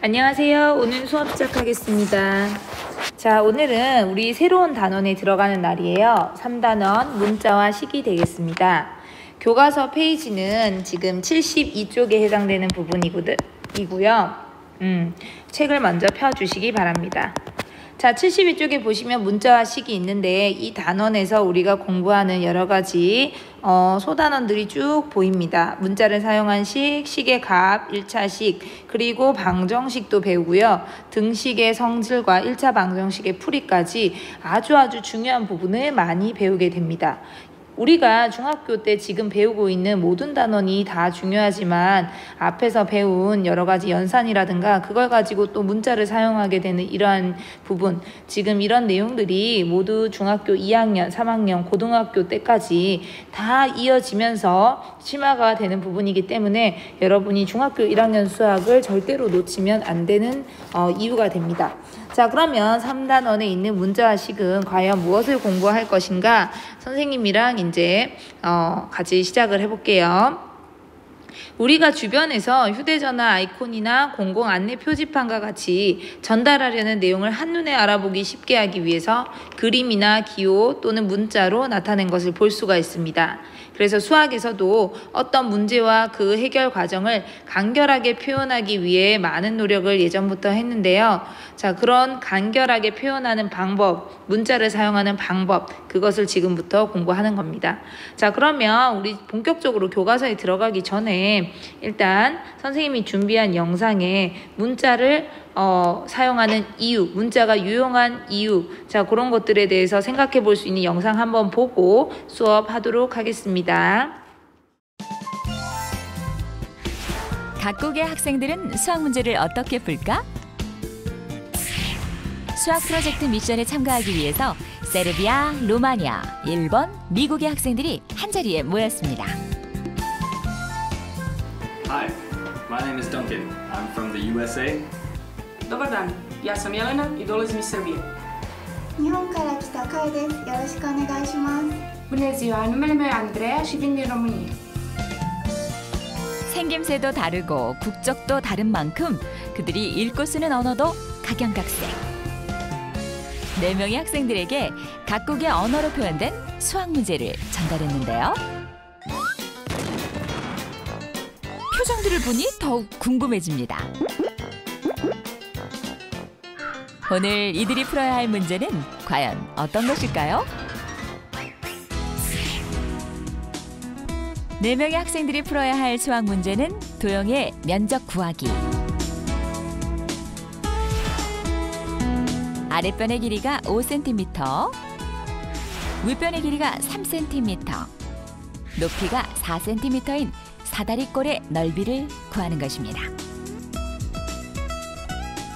안녕하세요. 오늘 수업 시작하겠습니다. 자, 오늘은 우리 새로운 단원에 들어가는 날이에요. 3단원 문자와 식이 되겠습니다. 교과서 페이지는 지금 72쪽에 해당되는 부분이고요. 책을 먼저 펴주시기 바랍니다. 자, 72쪽에 보시면 문자와 식이 있는데 이 단원에서 우리가 공부하는 여러 가지 소단원들이 쭉 보입니다. 문자를 사용한 식, 식의 값, 1차식, 그리고 방정식도 배우고요. 등식의 성질과 1차 방정식의 풀이까지 아주 중요한 부분을 많이 배우게 됩니다. 우리가 중학교 때 지금 배우고 있는 모든 단원이 다 중요하지만 앞에서 배운 여러 가지 연산이라든가 그걸 가지고 또 문자를 사용하게 되는 이러한 부분, 지금 이런 내용들이 모두 중학교 2학년, 3학년, 고등학교 때까지 다 이어지면서 심화가 되는 부분이기 때문에 여러분이 중학교 1학년 수학을 절대로 놓치면 안 되는 이유가 됩니다. 자, 그러면 3단원에 있는 문자와 식은 과연 무엇을 공부할 것인가? 선생님이랑 이제 같이 시작을 해볼게요. 우리가 주변에서 휴대전화 아이콘이나 공공 안내 표지판과 같이 전달하려는 내용을 한눈에 알아보기 쉽게 하기 위해서 그림이나 기호 또는 문자로 나타낸 것을 볼 수가 있습니다. 그래서 수학에서도 어떤 문제와 그 해결 과정을 간결하게 표현하기 위해 많은 노력을 예전부터 했는데요. 자, 그런 간결하게 표현하는 방법, 문자를 사용하는 방법, 그것을 지금부터 공부하는 겁니다. 자, 그러면 우리 본격적으로 교과서에 들어가기 전에 일단 선생님이 준비한 영상에 문자를 사용하는 이유, 문자가 유용한 이유, 자, 그런 것들에 대해서 생각해 볼 수 있는 영상 한번 보고 수업하도록 하겠습니다. 각국의 학생들은 수학 문제를 어떻게 풀까? 수학 프로젝트 미션에 참가하기 위해서 세르비아, 루마니아, 일본, 미국의 학생들이 한자리에 모였습니다. Hi, my name is Duncan. I'm from the USA. Dobar dan, ja sam Jelena I dolazim iz Srbije. 日本から来たカイです。よろしくお願いします。 Bună ziua, numele meu e Andreea și vin din România. 생김새도 다르고 국적도 다른 만큼 그들이 읽고 쓰는 언어도 각양각색. 4명의 학생들에게 각국의 언어로 표현된 수학 문제를 전달했는데요. 표정들을 보니 더욱 궁금해집니다. 오늘 이들이 풀어야 할 문제는 과연 어떤 것일까요? 4명의 학생들이 풀어야 할 수학 문제는 도형의 면적 구하기. 아랫변의 길이가 5cm, 윗변의 길이가 3cm, 높이가 4cm인 사다리꼴의 넓이를 구하는 것입니다.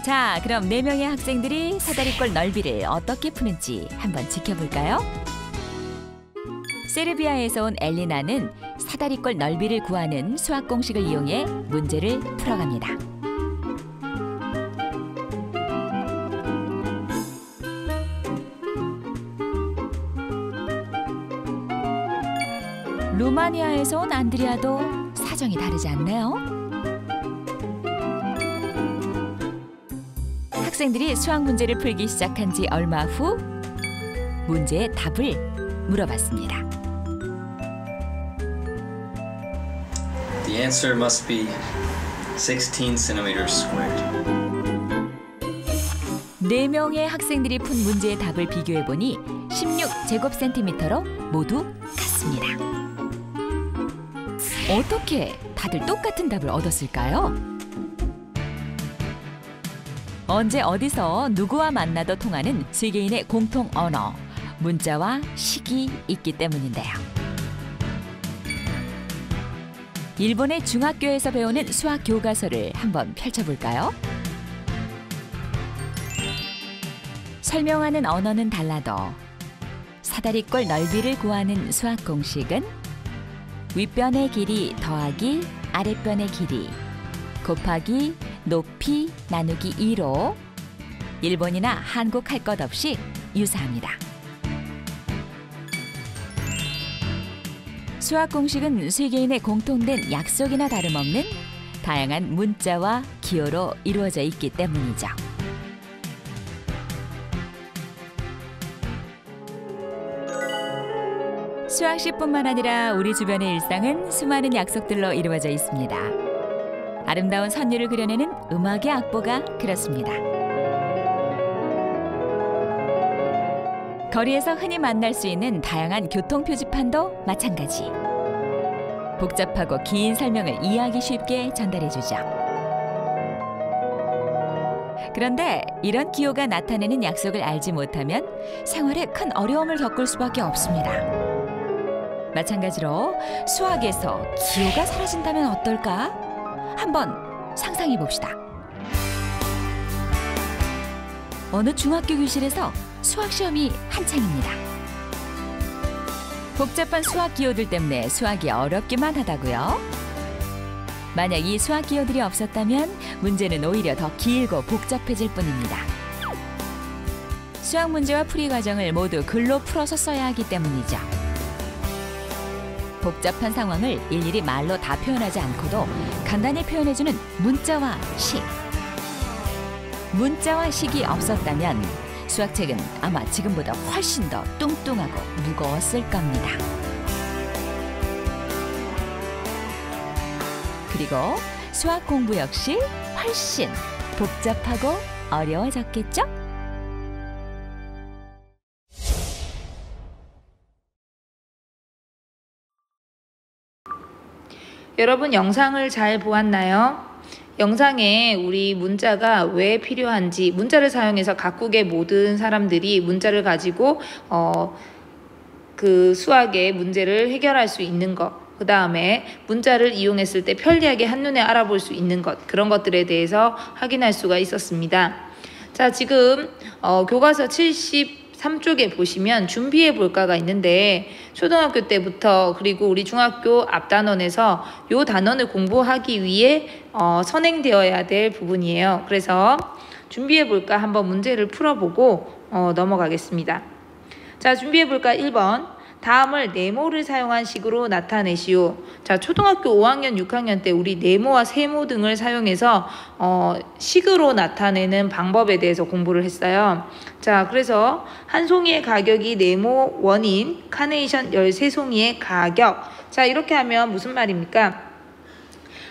자, 그럼 4명의 학생들이 사다리꼴 넓이를 어떻게 푸는지 한번 지켜볼까요? 세르비아에서 온 엘리나는 사다리꼴 넓이를 구하는 수학 공식을 이용해 문제를 풀어갑니다. 루마니아에서 온 안드리아도 사정이 다르지 않네요. 학생들이 수학 문제를 풀기 시작한 지 얼마 후 문제의 답을 물어봤습니다. The answer must be 16 centimeters squared. 4명의 학생들이 푼 문제의 답을 비교해보니 16제곱센티미터로 모두 같습니다. 어떻게 다들 똑같은 답을 얻었을까요? 언제 어디서 누구와 만나도 통하는 세계인의 공통 언어, 문자와 식이 있기 때문인데요. 일본의 중학교에서 배우는 수학 교과서를 한번 펼쳐볼까요? 설명하는 언어는 달라도 사다리꼴 넓이를 구하는 수학 공식은 윗변의 길이 더하기 아랫변의 길이 곱하기 높이 나누기 2로 일본이나 한국 할 것 없이 유사합니다. 수학 공식은 세계인의 공통된 약속이나 다름없는 다양한 문자와 기호로 이루어져 있기 때문이죠. 수학시뿐만 아니라 우리 주변의 일상은 수많은 약속들로 이루어져 있습니다. 아름다운 선율을 그려내는 음악의 악보가 그렇습니다. 거리에서 흔히 만날 수 있는 다양한 교통 표지판도 마찬가지. 복잡하고 긴 설명을 이해하기 쉽게 전달해주죠. 그런데 이런 기호가 나타내는 약속을 알지 못하면 생활에 큰 어려움을 겪을 수밖에 없습니다. 마찬가지로 수학에서 기호가 사라진다면 어떨까? 한번 상상해 봅시다. 어느 중학교 교실에서 수학 시험이 한창입니다. 복잡한 수학 기호들 때문에 수학이 어렵기만 하다고요? 만약 이 수학 기호들이 없었다면 문제는 오히려 더 길고 복잡해질 뿐입니다. 수학 문제와 풀이 과정을 모두 글로 풀어서 써야 하기 때문이죠. 복잡한 상황을 일일이 말로 다 표현하지 않고도 간단히 표현해주는 문자와 식. 문자와 식이 없었다면 수학책은 아마 지금보다 훨씬 더 뚱뚱하고 무거웠을 겁니다. 그리고 수학 공부 역시 훨씬 복잡하고 어려워졌겠죠? 여러분 영상을 잘 보았나요? 영상에 우리 문자가 왜 필요한지, 문자를 사용해서 각국의 모든 사람들이 문자를 가지고 그 수학의 문제를 해결할 수 있는 것, 그 다음에 문자를 이용했을 때 편리하게 한눈에 알아볼 수 있는 것, 그런 것들에 대해서 확인할 수가 있었습니다. 자, 지금 교과서 73쪽에 보시면 준비해 볼까가 있는데, 초등학교 때부터 그리고 우리 중학교 앞단원에서 요 단원을 공부하기 위해 선행되어야 될 부분이에요. 그래서 준비해 볼까 한번 문제를 풀어보고 넘어가겠습니다. 자, 준비해 볼까 1번. 다음을 네모를 사용한 식으로 나타내시오. 자, 초등학교 5학년, 6학년 때 우리 네모와 세모 등을 사용해서 식으로 나타내는 방법에 대해서 공부를 했어요. 자, 그래서 한 송이의 가격이 네모 원인 카네이션 13송이의 가격. 자, 이렇게 하면 무슨 말입니까?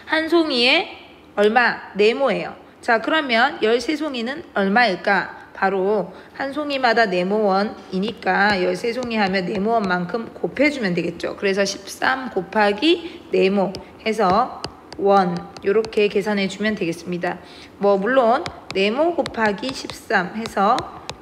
한 송이에 얼마? 네모예요. 자, 그러면 13송이는 얼마일까? 바로 한 송이마다 네모원이니까 13송이 하면 네모원만큼 곱해주면 되겠죠. 그래서 13 곱하기 네모 해서 원, 이렇게 계산해 주면 되겠습니다. 물론 네모 곱하기 13 해서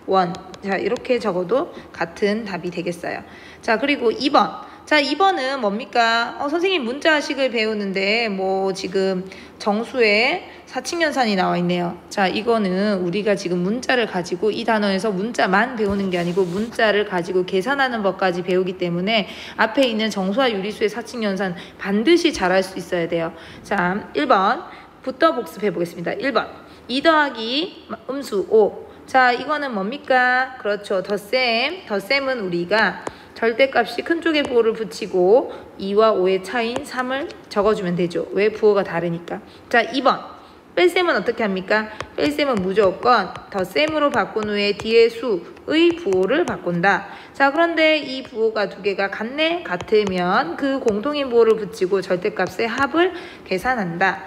원, 자, 이렇게 적어도 같은 답이 되겠어요. 자, 그리고 2번. 자, 2번은 뭡니까? 선생님 문자식을 배우는데 지금 정수에 사칙연산이 나와 있네요. 자, 이거는 우리가 지금 문자를 가지고 이 단원에서 문자만 배우는 게 아니고 문자를 가지고 계산하는 법까지 배우기 때문에 앞에 있는 정수와 유리수의 사칙연산 반드시 잘할 수 있어야 돼요. 자, 1번부터 복습해 보겠습니다. 1번 2 더하기 음수 5. 자, 이거는 뭡니까? 그렇죠. 덧셈은 우리가 절대값이 큰 쪽에 부호를 붙이고 2와 5의 차이인 3을 적어주면 되죠. 왜? 부호가 다르니까. 자, 2번. 뺄셈은 어떻게 합니까? 뺄셈은 무조건 덧셈으로 바꾼 후에 뒤에 수의 부호를 바꾼다. 자, 그런데 이 부호가 두 개가 같네? 같으면 그 공통인 부호를 붙이고 절대값의 합을 계산한다.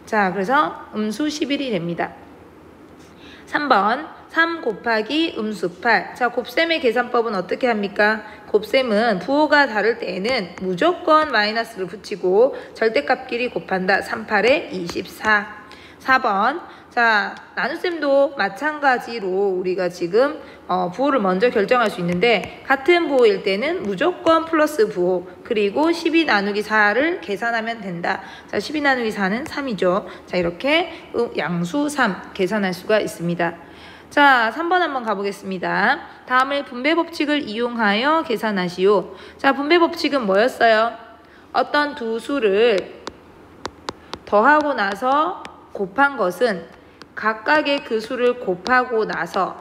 자, 그래서 음수 11이 됩니다. 3번 3 곱하기 음수 8. 자, 곱셈의 계산법은 어떻게 합니까? 곱셈은 부호가 다를 때에는 무조건 마이너스를 붙이고 절대값끼리 곱한다. 3, 8에 24. 4번. 자, 나눗셈도 마찬가지로 우리가 지금 부호를 먼저 결정할 수 있는데 같은 부호일 때는 무조건 플러스 부호, 그리고 12 나누기 4를 계산하면 된다. 자, 12 나누기 4는 3이죠. 자, 이렇게 양수 3 계산할 수가 있습니다. 자, 3번 한번 가보겠습니다. 다음에 분배 법칙을 이용하여 계산하시오. 자, 분배 법칙은 뭐였어요? 어떤 두 수를 더하고 나서 곱한 것은 각각의 그 수를 곱하고 나서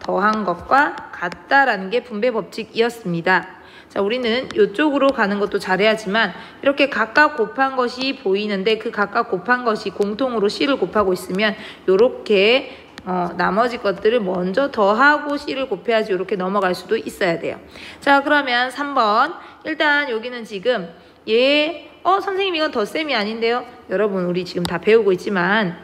더한 것과 같다라는 게 분배 법칙이었습니다. 자, 우리는 이쪽으로 가는 것도 잘해야지만 이렇게 각각 곱한 것이 보이는데 그 각각 곱한 것이 공통으로 C를 곱하고 있으면 이렇게 나머지 것들을 먼저 더하고 C를 곱해야지 이렇게 넘어갈 수도 있어야 돼요. 자, 그러면 3번. 일단 여기는 지금 선생님 이건 덧셈이 아닌데요. 여러분 우리 지금 다 배우고 있지만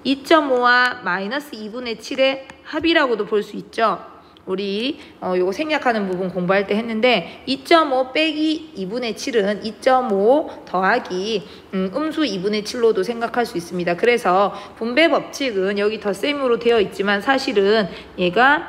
2.5와 마이너스 2분의 7의 합이라고도 볼 수 있죠. 우리 요거 생략하는 부분 공부할 때 했는데 2.5 빼기 2분의 7은 2.5 더하기 음수 2분의 7로도 생각할 수 있습니다. 그래서 분배 법칙은 여기 덧셈으로 되어 있지만 사실은 얘가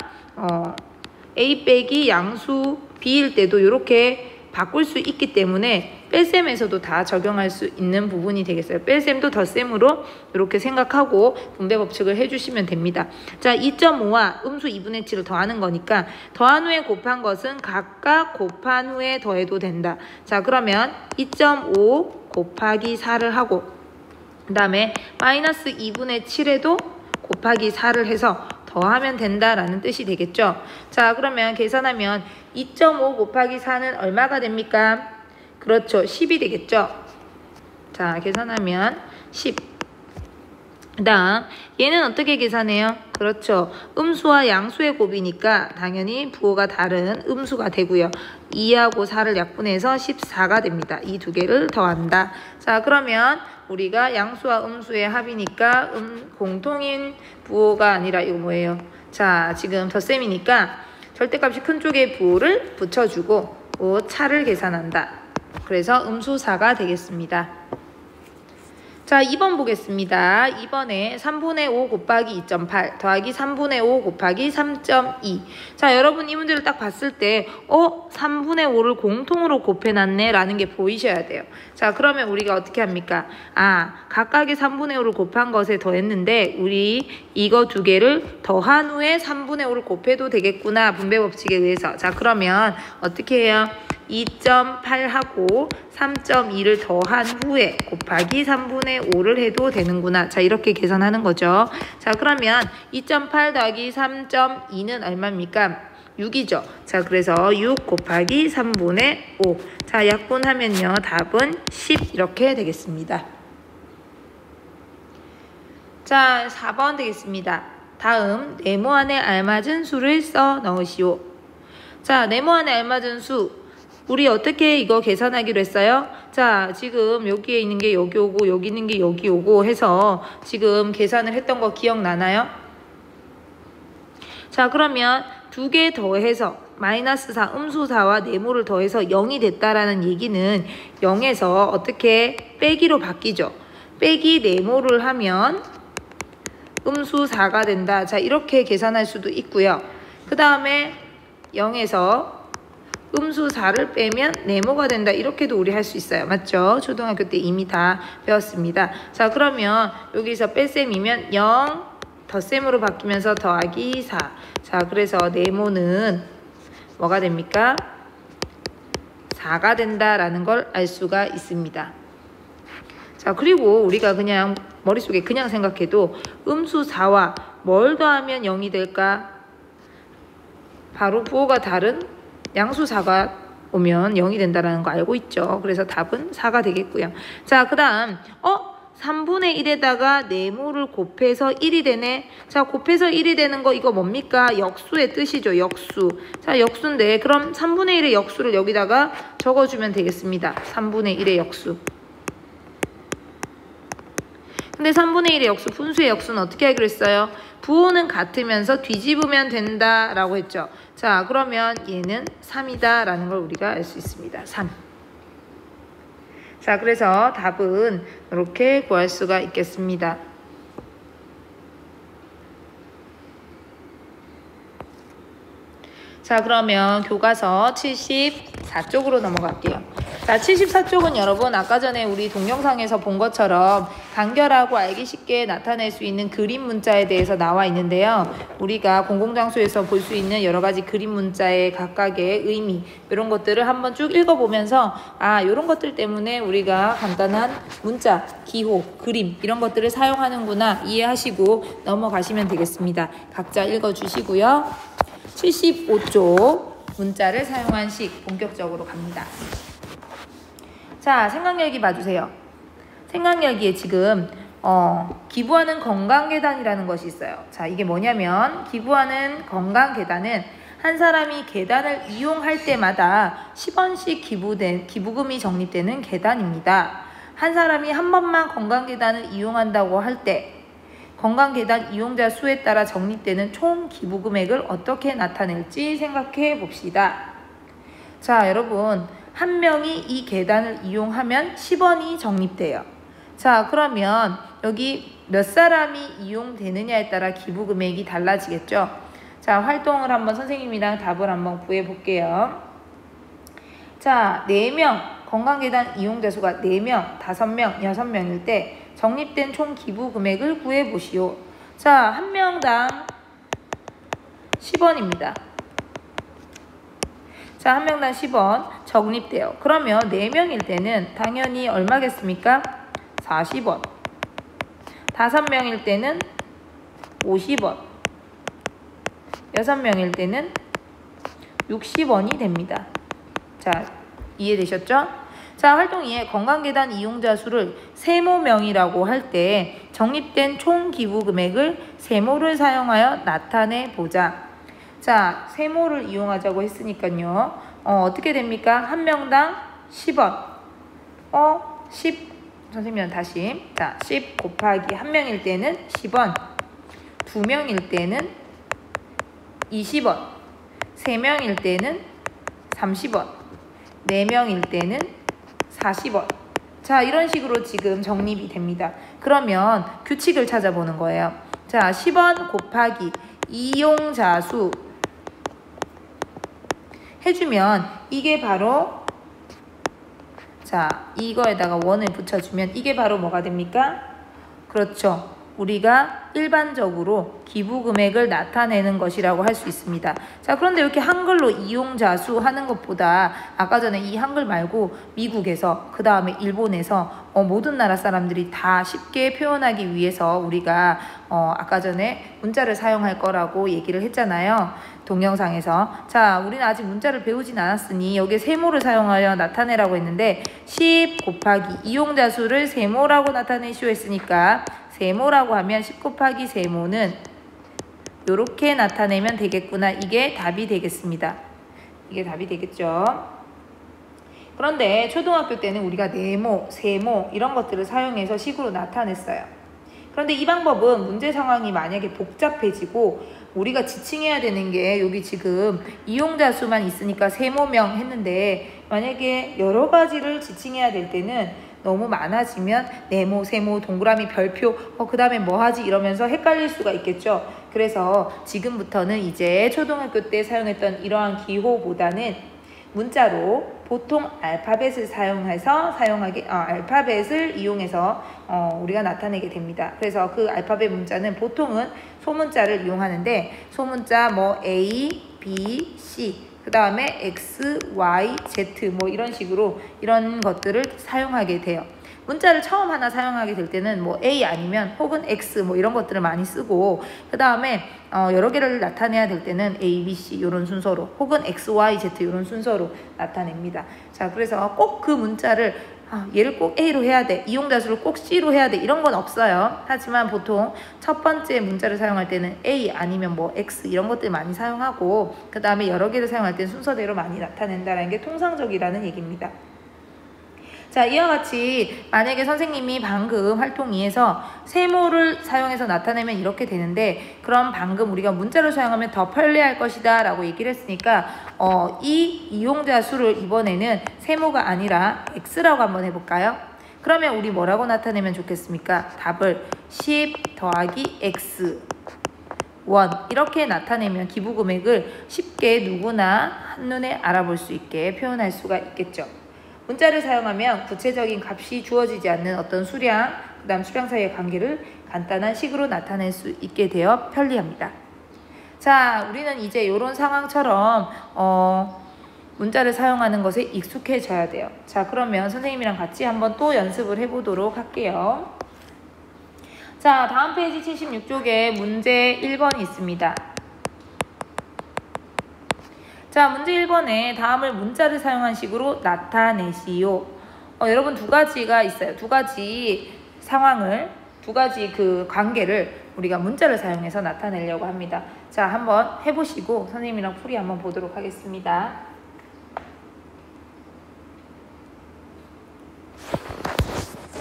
A 빼기 양수 B일 때도 이렇게 바꿀 수 있기 때문에 뺄셈에서도 다 적용할 수 있는 부분이 되겠어요. 뺄셈도 덧셈으로 이렇게 생각하고 분배 법칙을 해주시면 됩니다. 자, 2.5와 음수 2분의 7을 더하는 거니까 더한 후에 곱한 것은 각각 곱한 후에 더해도 된다. 자, 그러면 2.5 곱하기 4를 하고 그 다음에 마이너스 2분의 7에도 곱하기 4를 해서 더하면 된다라는 뜻이 되겠죠. 자, 그러면 계산하면 2.5 곱하기 4는 얼마가 됩니까? 그렇죠. 10이 되겠죠. 자, 계산하면 10. 그 다음 얘는 어떻게 계산해요? 그렇죠. 음수와 양수의 곱이니까 당연히 부호가 다른 음수가 되고요. 2하고 4를 약분해서 14가 됩니다. 이 두 개를 더한다. 자, 그러면 우리가 양수와 음수의 합이니까 공통인 부호가 아니라 이거 뭐예요? 자, 지금 덧셈이니까 절대값이 큰 쪽에 부호를 붙여주고 차를 계산한다. 그래서 음수 4가 되겠습니다. 자, 2번 보겠습니다. 2번에 3분의 5 곱하기 2.8 더하기 3분의 5 곱하기 3.2. 자, 여러분 이 문제를 딱 봤을 때 3분의 5를 공통으로 곱해놨네 라는 게 보이셔야 돼요. 자, 그러면 우리가 어떻게 합니까? 각각의 3분의 5를 곱한 것에 더했는데 우리 이거 두 개를 더한 후에 3분의 5를 곱해도 되겠구나. 분배 법칙에 의해서. 자, 그러면 어떻게 해요? 2.8하고 3.2를 더한 후에 곱하기 3분의 5를 해도 되는구나. 자, 이렇게 계산하는 거죠. 자, 그러면 2.8 더하기 3.2는 얼마입니까? 6이죠. 자, 그래서 6 곱하기 3분의 5. 자, 약분하면요. 답은 10 이렇게 되겠습니다. 자, 4번 되겠습니다. 다음 네모안에 알맞은 수를 써 넣으시오. 자, 네모안에 알맞은 수 우리 어떻게 이거 계산하기로 했어요? 자, 지금 여기에 있는 게 여기 오고 여기 있는 게 여기 오고 해서 지금 계산을 했던 거 기억나나요? 자, 그러면 두 개 더해서 마이너스 4, 음수 4와 네모를 더해서 0이 됐다라는 얘기는 0에서 어떻게 빼기로 바뀌죠? 빼기 네모를 하면 음수 4가 된다. 자, 이렇게 계산할 수도 있고요. 그 다음에 0에서 음수 4를 빼면 네모가 된다. 이렇게도 우리 할 수 있어요. 맞죠? 초등학교 때 이미 다 배웠습니다. 자, 그러면 여기서 뺄셈이면 0 덧셈으로 바뀌면서 더하기 4. 자, 그래서 네모는 뭐가 됩니까? 4가 된다라는 걸 알 수가 있습니다. 자, 그리고 우리가 그냥 머릿속에 그냥 생각해도 음수 4와 뭘 더하면 0이 될까? 바로 부호가 다른 양수 4가 오면 0이 된다는 거 알고 있죠. 그래서 답은 4가 되겠고요. 자, 그 다음 3분의 1에다가 네모를 곱해서 1이 되네. 자, 곱해서 1이 되는 거 이거 뭡니까? 역수의 뜻이죠. 역수. 자, 역수인데 그럼 3분의 1의 역수를 여기다가 적어주면 되겠습니다. 3분의 1의 역수. 근데 3분의 1의 역수, 분수의 역수는 어떻게 하기로 했어요? 부호는 같으면서 뒤집으면 된다라고 했죠. 자, 그러면 얘는 3이다 라는 걸 우리가 알 수 있습니다. 3. 자, 그래서 답은 이렇게 구할 수가 있겠습니다. 자, 그러면 교과서 74쪽으로 넘어갈게요. 자, 74쪽은 여러분 아까 전에 우리 동영상에서 본 것처럼 간결하고 알기 쉽게 나타낼 수 있는 그림 문자에 대해서 나와 있는데요. 우리가 공공장소에서 볼 수 있는 여러 가지 그림 문자의 각각의 의미 이런 것들을 한번 쭉 읽어보면서 이런 것들 때문에 우리가 간단한 문자, 기호, 그림 이런 것들을 사용하는구나 이해하시고 넘어가시면 되겠습니다. 각자 읽어주시고요. 75쪽 문자를 사용한 식 본격적으로 갑니다. 자, 생각열기 봐주세요. 생각열기에 지금 기부하는 건강계단이라는 것이 있어요. 자, 이게 뭐냐면 기부하는 건강계단은 한 사람이 계단을 이용할 때마다 10원씩 기부금이 적립되는 계단입니다. 한 사람이 한 번만 건강계단을 이용한다고 할 때 건강계단 이용자 수에 따라 적립되는 총 기부금액을 어떻게 나타낼지 생각해 봅시다. 자, 여러분, 한 명이 이 계단을 이용하면 10원이 적립돼요. 자, 그러면 여기 몇 사람이 이용되느냐에 따라 기부금액이 달라지겠죠. 자, 활동을 한번 선생님이랑 답을 한번 구해 볼게요. 자, 4명, 건강계단 이용자 수가 4명, 5명, 6명일 때 적립된 총 기부금액을 구해 보시오. 자, 한 명당 10원입니다. 자, 한 명당 10원 적립돼요. 그러면 4명일 때는 당연히 얼마겠습니까? 40원. 5명일 때는 50원. 6명일 때는 60원이 됩니다. 자, 이해되셨죠? 자, 활동 2에 건강계단 이용자 수를 세모명이라고 할 때 적립된 총 기부금액을 세모를 사용하여 나타내 보자. 자, 세모를 이용하자고 했으니까요. 어떻게 됩니까? 한 명당 10원. 10. 선생님은 다시. 자, 10 곱하기 한 명일 때는 10원. 2명일 때는 20원. 3명일 때는 30원. 4명일 때는 40원. 자, 이런 식으로 지금 적립이 됩니다. 그러면 규칙을 찾아보는 거예요. 자, 10원 곱하기 이용자 수 해주면 이게 바로, 자, 이거에다가 원을 붙여주면 이게 바로 뭐가 됩니까? 그렇죠. 우리가 일반적으로 기부금액을 나타내는 것이라고 할 수 있습니다. 자, 그런데 이렇게 한글로 이용자 수 하는 것보다 아까 전에 이 한글 말고 미국에서, 그 다음에 일본에서 모든 나라 사람들이 다 쉽게 표현하기 위해서 우리가 아까 전에 문자를 사용할 거라고 얘기를 했잖아요. 동영상에서. 자, 우리는 아직 문자를 배우진 않았으니 여기에 세모를 사용하여 나타내라고 했는데 10 곱하기 이용자 수를 세모라고 나타내시오 했으니까 세모라고 하면 10 곱하기 세모는 이렇게 나타내면 되겠구나. 이게 답이 되겠습니다. 이게 답이 되겠죠. 그런데 초등학교 때는 우리가 네모, 세모 이런 것들을 사용해서 식으로 나타냈어요. 그런데 이 방법은 문제 상황이 만약에 복잡해지고 우리가 지칭해야 되는 게 여기 지금 이용자 수만 있으니까 세모명 했는데 만약에 여러 가지를 지칭해야 될 때는 너무 많아지면 네모, 세모, 동그라미, 별표, 그 다음에 뭐 하지 이러면서 헷갈릴 수가 있겠죠. 그래서 지금부터는 이제 초등학교 때 사용했던 이러한 기호보다는 문자로 보통 알파벳을 알파벳을 이용해서 우리가 나타내게 됩니다. 그래서 그 알파벳 문자는 보통은 소문자를 이용하는데 소문자 뭐 A, B, C 그 다음에 X, Y, Z 뭐 이런 식으로 이런 것들을 사용하게 돼요. 문자를 처음 하나 사용하게 될 때는 뭐 A 아니면 혹은 X 뭐 이런 것들을 많이 쓰고 그 다음에 여러 개를 나타내야 될 때는 A, B, C 이런 순서로 혹은 X, Y, Z 이런 순서로 나타냅니다. 자, 그래서 꼭 그 문자를 얘를 꼭 A로 해야 돼, 이용자 수를 꼭 C로 해야 돼 이런 건 없어요. 하지만 보통 첫 번째 문자를 사용할 때는 A 아니면 뭐 X 이런 것들 많이 사용하고 그 다음에 여러 개를 사용할 때는 순서대로 많이 나타낸다는 게 통상적이라는 얘기입니다. 자, 이와 같이 만약에 선생님이 방금 활동 2에서 세모를 사용해서 나타내면 이렇게 되는데 그럼 방금 우리가 문자를 사용하면 더 편리할 것이다 라고 얘기를 했으니까 이 이용자 수를 이번에는 세모가 아니라 X라고 한번 해볼까요? 그러면 우리 뭐라고 나타내면 좋겠습니까? 답을 10 더하기 X 1 이렇게 나타내면 기부금액을 쉽게 누구나 한눈에 알아볼 수 있게 표현할 수가 있겠죠. 문자를 사용하면 구체적인 값이 주어지지 않는 어떤 수량, 그 다음 수량 사이의 관계를 간단한 식으로 나타낼 수 있게 되어 편리합니다. 자, 우리는 이제 이런 상황처럼 문자를 사용하는 것에 익숙해져야 돼요. 자, 그러면 선생님이랑 같이 한번 또 연습을 해보도록 할게요. 자, 다음 페이지 76쪽에 문제 1번이 있습니다. 자, 문제 1번에 다음을 문자를 사용한 식으로 나타내시오. 여러분 두 가지가 있어요. 두 가지 상황을, 두 가지 그 관계를 우리가 문자를 사용해서 나타내려고 합니다. 자, 한번 해보시고 선생님이랑 풀이 한번 보도록 하겠습니다.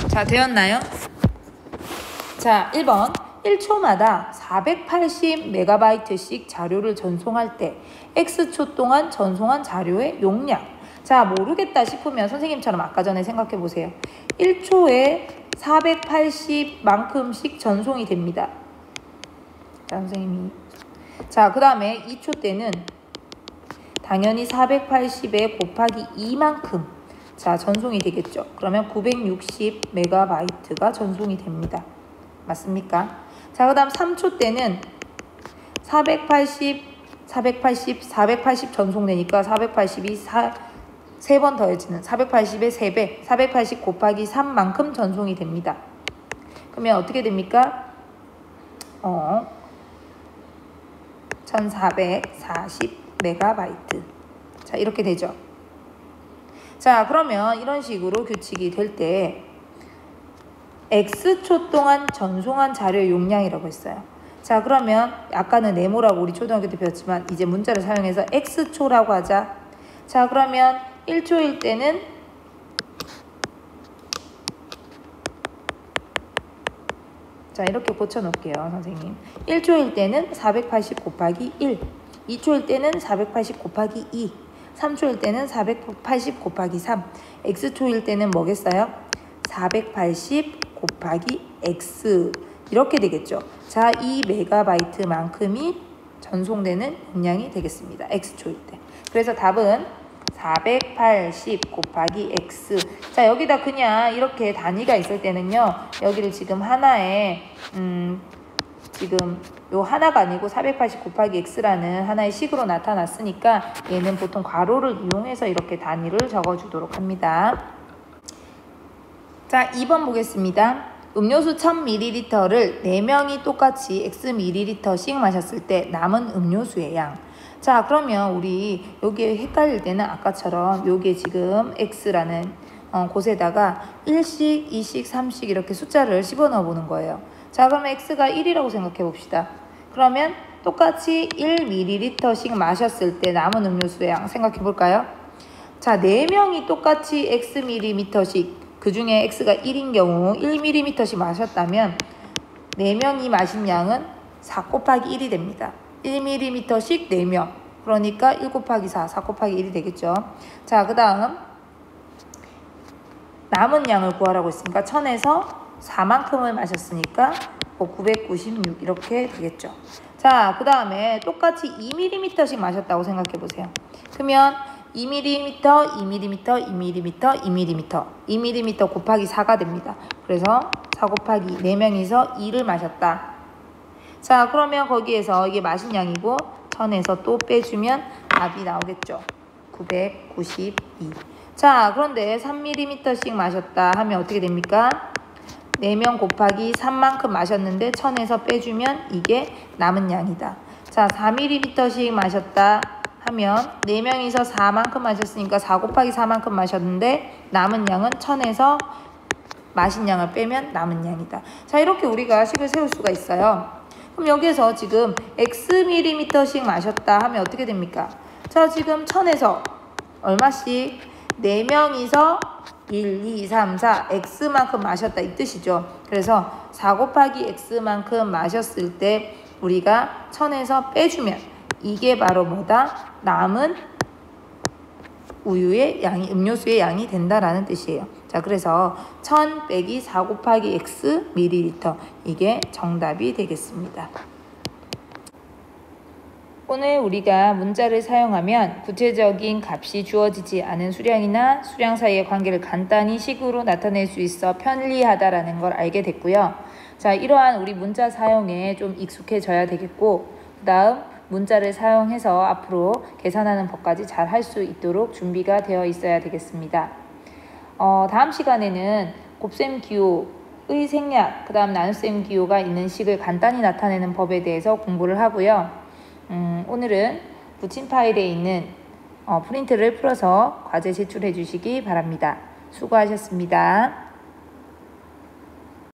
자, 되었나요? 자, 1번. 1초마다 480MB씩 자료를 전송할 때 X초 동안 전송한 자료의 용량. 자, 모르겠다 싶으면 선생님처럼 아까 전에 생각해 보세요. 1초에 480만큼씩 전송이 됩니다. 자, 선생님이. 자, 그 다음에 2초 때는 당연히 480에 곱하기 2만큼 자, 전송이 되겠죠. 그러면 960MB가 전송이 됩니다. 맞습니까? 자, 그 다음 3초 때는 480 전송되니까 480이 3번 더해지는 480의 3배, 480 곱하기 3만큼 전송이 됩니다. 그러면 어떻게 됩니까? 1440MB. 자, 이렇게 되죠. 자, 그러면 이런 식으로 규칙이 될 때 X초 동안 전송한 자료의 용량이라고 했어요. 자, 그러면 아까는 네모라고 우리 초등학교 때 배웠지만 이제 문자를 사용해서 X초라고 하자. 자, 그러면 1초일 때는 자, 이렇게 고쳐놓을게요, 선생님. 1초일 때는 480 곱하기 1, 2초일 때는 480 곱하기 2, 3초일 때는 480 곱하기 3, X초일 때는 뭐겠어요? 480 곱하기 X 이렇게 되겠죠. 자, 이 메가바이트만큼이 전송되는 용량이 되겠습니다. X초일 때. 그래서 답은 480 곱하기 X. 자, 여기다 그냥 이렇게 단위가 있을 때는요. 여기를 지금 하나에 지금 요 하나가 아니고 480 곱하기 X라는 하나의 식으로 나타났으니까 얘는 보통 괄호를 이용해서 이렇게 단위를 적어주도록 합니다. 자, 2번 보겠습니다. 음료수 1000ml를 4명이 똑같이 Xml씩 마셨을 때 남은 음료수의 양. 자, 그러면 우리 여기에 헷갈릴 때는 아까처럼 여기에 지금 X라는 곳에다가 1씩, 2씩, 3씩 이렇게 숫자를 집어넣어 보는 거예요. 자, 그러면 X가 1이라고 생각해 봅시다. 그러면 똑같이 1ml씩 마셨을 때 남은 음료수의 양 생각해 볼까요? 자, 4명이 똑같이 Xml씩 그 중에 X가 1인 경우 1ml씩 마셨다면 4명이 마신 양은 4 곱하기 1이 됩니다. 1ml씩 4명. 그러니까 1 곱하기 4, 4 곱하기 1이 되겠죠. 자, 그 다음 남은 양을 구하라고 했으니까 1000에서 4만큼을 마셨으니까 996 이렇게 되겠죠. 자, 그 다음에 똑같이 2ml씩 마셨다고 생각해 보세요. 그러면 2mm, 2mm, 2mm, 2mm, 2mm 곱하기 4가 됩니다. 그래서 4 곱하기 4명이서 2를 마셨다. 자, 그러면 거기에서 이게 마신 양이고 1000에서 또 빼주면 답이 나오겠죠. 992. 자, 그런데 3ml씩 마셨다 하면 어떻게 됩니까? 4명 곱하기 3만큼 마셨는데 1000에서 빼주면 이게 남은 양이다. 자, 4ml씩 마셨다 하면 4명이서 4만큼 마셨으니까 4 곱하기 4만큼 마셨는데 남은 양은 1000에서 마신 양을 빼면 남은 양이다. 자, 이렇게 우리가 식을 세울 수가 있어요. 그럼 여기에서 지금 Xml씩 마셨다 하면 어떻게 됩니까? 자, 지금 1000에서 얼마씩? 4명이서 1, 2, 3, 4 X만큼 마셨다 이 뜻이죠. 그래서 4 곱하기 X만큼 마셨을 때 우리가 1000에서 빼주면 이게 바로 뭐다? 남은 우유의 양이, 음료수의 양이 된다라는 뜻이에요. 자, 그래서 1000 빼기 4 곱하기 X ml 이게 정답이 되겠습니다. 오늘 우리가 문자를 사용하면 구체적인 값이 주어지지 않은 수량이나 수량 사이의 관계를 간단히 식으로 나타낼 수 있어 편리하다라는 걸 알게 됐고요. 자, 이러한 우리 문자 사용에 좀 익숙해져야 되겠고, 그 다음 문자를 사용해서 앞으로 계산하는 법까지 잘 할 수 있도록 준비가 되어 있어야 되겠습니다. 다음 시간에는 곱셈 기호의 생략, 그 다음 나눗셈 기호가 있는 식을 간단히 나타내는 법에 대해서 공부를 하고요. 오늘은 붙임 파일에 있는 프린트를 풀어서 과제 제출해 주시기 바랍니다. 수고하셨습니다.